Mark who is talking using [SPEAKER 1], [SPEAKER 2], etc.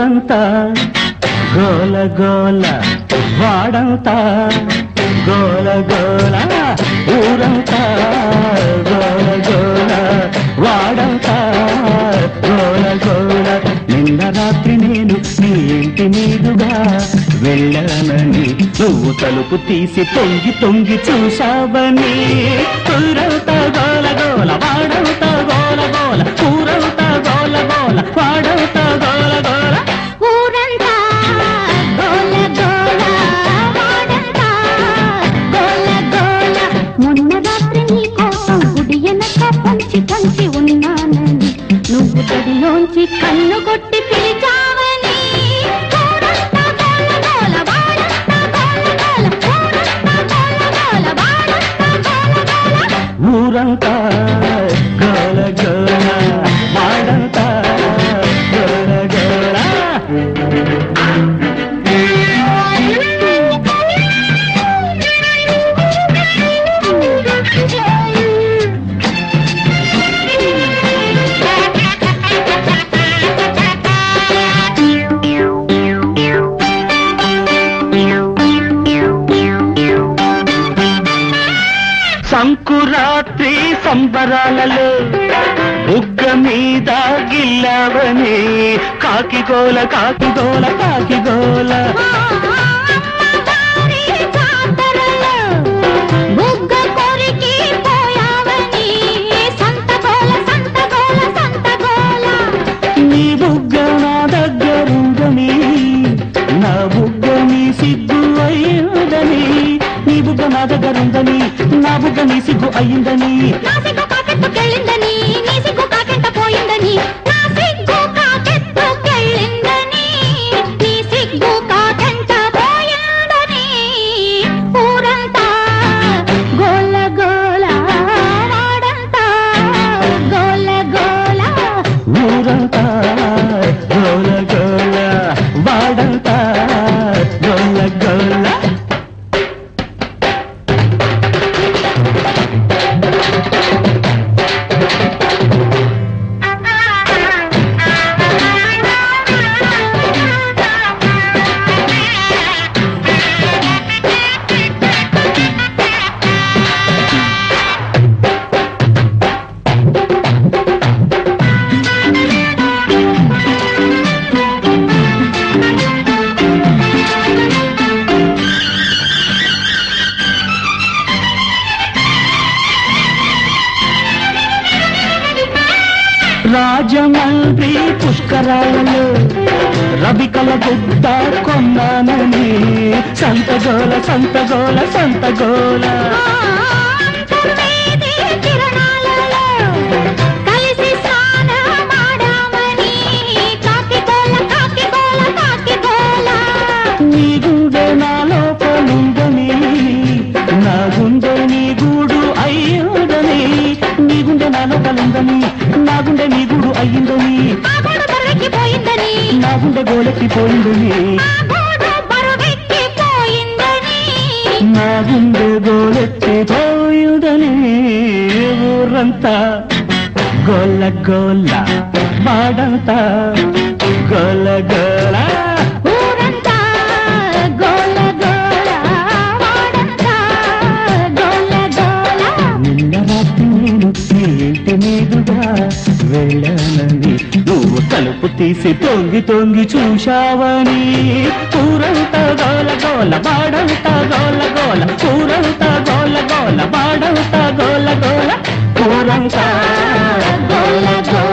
[SPEAKER 1] ఊరంతా గోల గోల వాడంతా గోల గోల ఊరంతా గోల గోల వాడంతా గోల గోల నిన్న రాత్రి నేను నీ ఇంటి మీదుగా వెళ్ళానని నువ్వు తలుపు తీసి తొంగి తొంగి చూశావని ఊరంతా గోల గోల వాడంతా గోల గోల ఊరంతా గోల గోల వాడంతా గోల గోల
[SPEAKER 2] ఊరంతా గోల గోల వాడంతా గోల గోల మొన్న రాత్రి నీ కోసం గుడి వెనక పంచి పంచి ఉన్నానని నువ్వు గదిలోంచి కన్ను కొట్టి పిలిచావని ఊరంతా గోల గోల వాడంతా గోల గోల ఊరంతా గోల గోల వాడంతా గోల గోల
[SPEAKER 1] ఊరంతా గోల గోల వాడంతా గోల గోల సంకురాత్రి సంబరాలలో బుగ్గ మీద గిల్లవని కాకిగోల కాకిగోల కాకిగోల
[SPEAKER 2] అమ్మవారి జాతరలో బుగ్గ కొరికి పోయావని సంతగోల సంతగోల సంతగోల
[SPEAKER 1] నీ బుగ్గ నా దగ్గరుందని నా బుగ్గ నీ సిగ్గు అయ్యిందని నీ బుగ్గ నా దగ్గరుందని నా బుగ్గ నీ సిగ్గు అయ్యిందని
[SPEAKER 2] నా సిగ్గు కాకెత్తుకెళ్ళిందని నీ సిగ్గు కాకెంట పోయిందని నా సిగ్గు కాకెత్తుకెళ్ళిందని నీ సిగ్గు కాకెంట పోయిందని ఊరంతా గోల గోల వాడంతా గోల గోల
[SPEAKER 1] ఊరంతా గోల గోల వాడంతా గోల గోల రాజమండ్రి పుష్కరాలలో రవికల గుడ్డ కొన్నానని సంతగోల సంతగోల సంతగోల
[SPEAKER 2] అంతర్వేది కిరణాలలో కలిసి స్నానమాడామని కాకిగోల కాకిగోల కాకిగోల
[SPEAKER 1] నీ గుండె నా లోపలుందని నా గుండె నీ గూడు అయ్యుదని నీ గుండె నా లోపలుందని నా గుండె నీ గూడు అయ్యిందని
[SPEAKER 2] ఆ గోడ బరువెక్కిపోయిందని
[SPEAKER 1] నా గుండె గోలెక్కిపోయిందని
[SPEAKER 2] ఆ గోడ బరువెక్కిపోయిందని
[SPEAKER 1] నా గుండె గోలెత్తిపోయుదని ఊరంతా గోల గోల వాడంతా గోల గోల
[SPEAKER 2] ఊరంతా గోల గోల వాడంతా గోల గోల
[SPEAKER 1] నిన్న రాత్రి నేను నీ ఇంటి మీదుగా వెళ్ళానని నువ్వు తలుపు తీసి తొంగి తొంగి చూశావని ఊరంతా గోల గోల వాడంతా గోల గోల ఊరంతా గోల గోల వాడంతా గోల గోల ఊరంతా గోల గోల